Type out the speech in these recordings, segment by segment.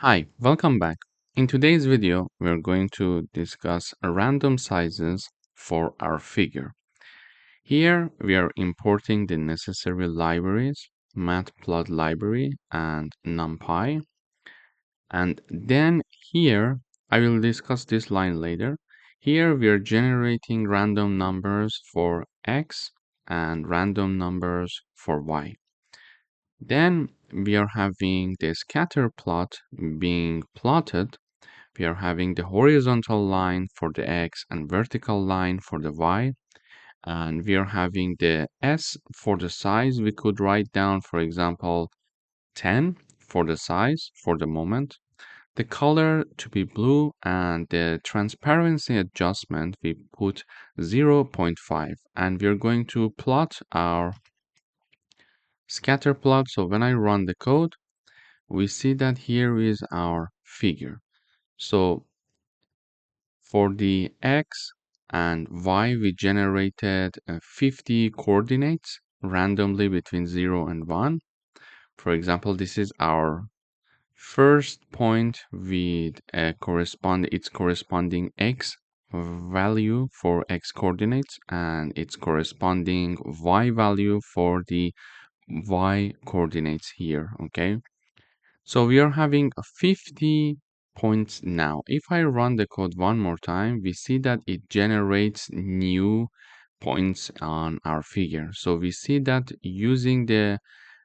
Hi, welcome back. In today's video, we're going to discuss random sizes for our figure. Here, we are importing the necessary libraries, Matplotlib library and NumPy. And then here, I will discuss this line later. Here, we are generating random numbers for X and random numbers for Y. Then we are having the scatter plot being plotted. We are having the horizontal line for the X and vertical line for the Y. And we are having the S for the size. We could write down, for example, 10 for the size for the moment. The color to be blue and the transparency adjustment, we put 0.5. And we're going to plot our scatter plot. So when I run the code, we see that here is our figure. So for the X and Y, we generated 50 coordinates randomly between 0 and 1. For example, this is our first point with its corresponding X value for X coordinates and its corresponding Y value for the Y coordinates here, okay? So we are having 50 points now. If I run the code one more time, we see that it generates new points on our figure. So we see that using the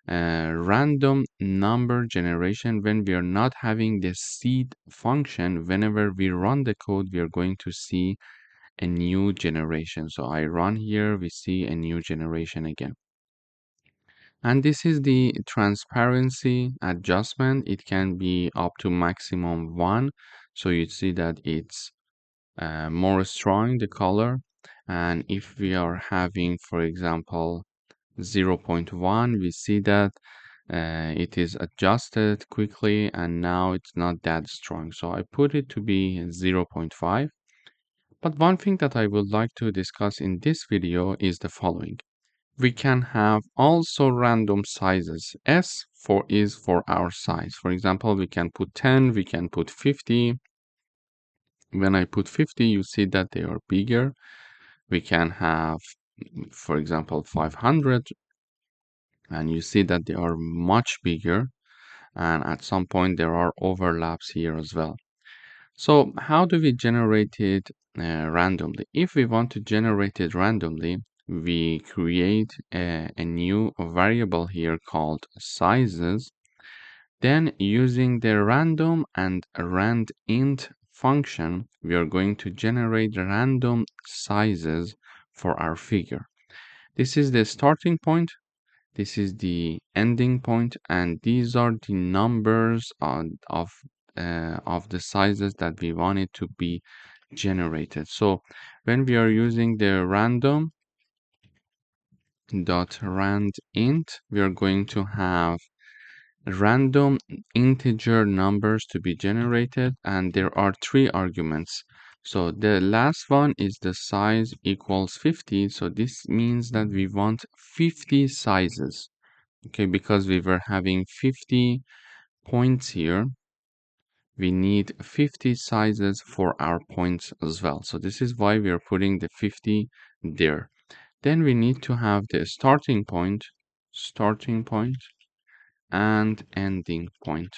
random number generation, when we are not having the seed function, whenever we run the code, we are going to see a new generation. So I run here, we see a new generation again. And this is the transparency adjustment. It can be up to maximum 1. So you see that it's more strong, the color. And if we are having, for example, 0.1, we see that it is adjusted quickly and now it's not that strong. So I put it to be 0.5. But one thing that I would like to discuss in this video is the following. We can have also random sizes. S is for our size. For example, we can put 10, we can put 50. When I put 50, you see that they are bigger. We can have, for example, 500, and you see that they are much bigger. And at some point, there are overlaps here as well. So how do we generate it randomly? If we want to generate it randomly, we create a new variable here called sizes. Then using the random and randint function, we are going to generate random sizes for our figure. This is the starting point. This is the ending point, and these are the numbers of the sizes that we want it to be generated. So when we are using the random dot randint, we are going to have random integer numbers to be generated, and there are 3 arguments. So the last one is the size equals 50. So this means that we want 50 sizes. Okay, because we were having 50 points here, we need 50 sizes for our points as well. So this is why we are putting the 50 there. Then we need to have the starting point, and ending point.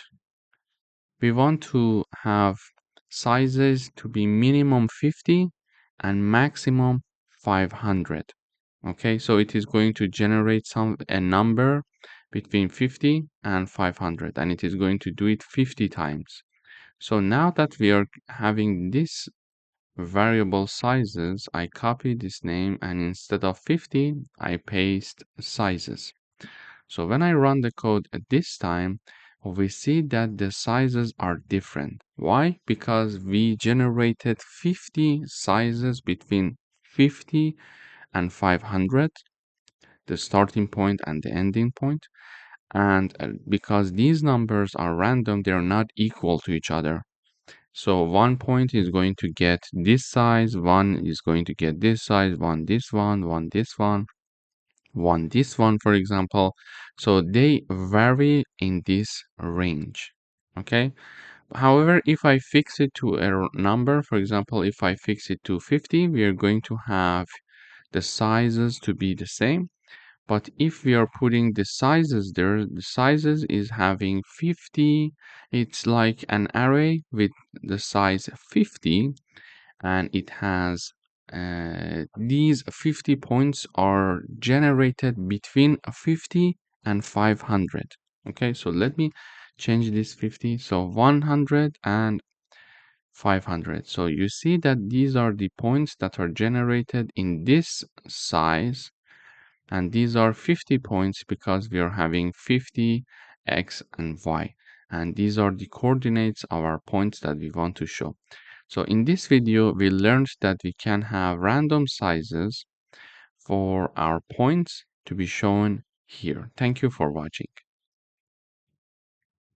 We want to have sizes to be minimum 50 and maximum 500. Okay, so it is going to generate a number between 50 and 500, and it is going to do it 50 times. So now that we are having this variable sizes, I copy this name, and instead of 50, I paste sizes. So when I run the code at this time, we see that the sizes are different. Why? Because we generated 50 sizes between 50 and 500, the starting point and the ending point. And because these numbers are random, they are not equal to each other. So one point is going to get this size, one is going to get this size, one this one, one this one, one this one, for example. So they vary in this range. Okay. However, if I fix it to a number, for example, if I fix it to 50, we are going to have the sizes to be the same. But if we are putting the sizes there, the sizes is having 50. It's like an array with the size 50, and it has these 50 points are generated between 50 and 500. Okay, so let me change this 50. So 100 and 500. So you see that these are the points that are generated in this size, and these are 50 points because we are having 50 x and y, and these are the coordinates of our points that we want to show. So in this video we learned that we can have random sizes for our points to be shown here. Thank you for watching.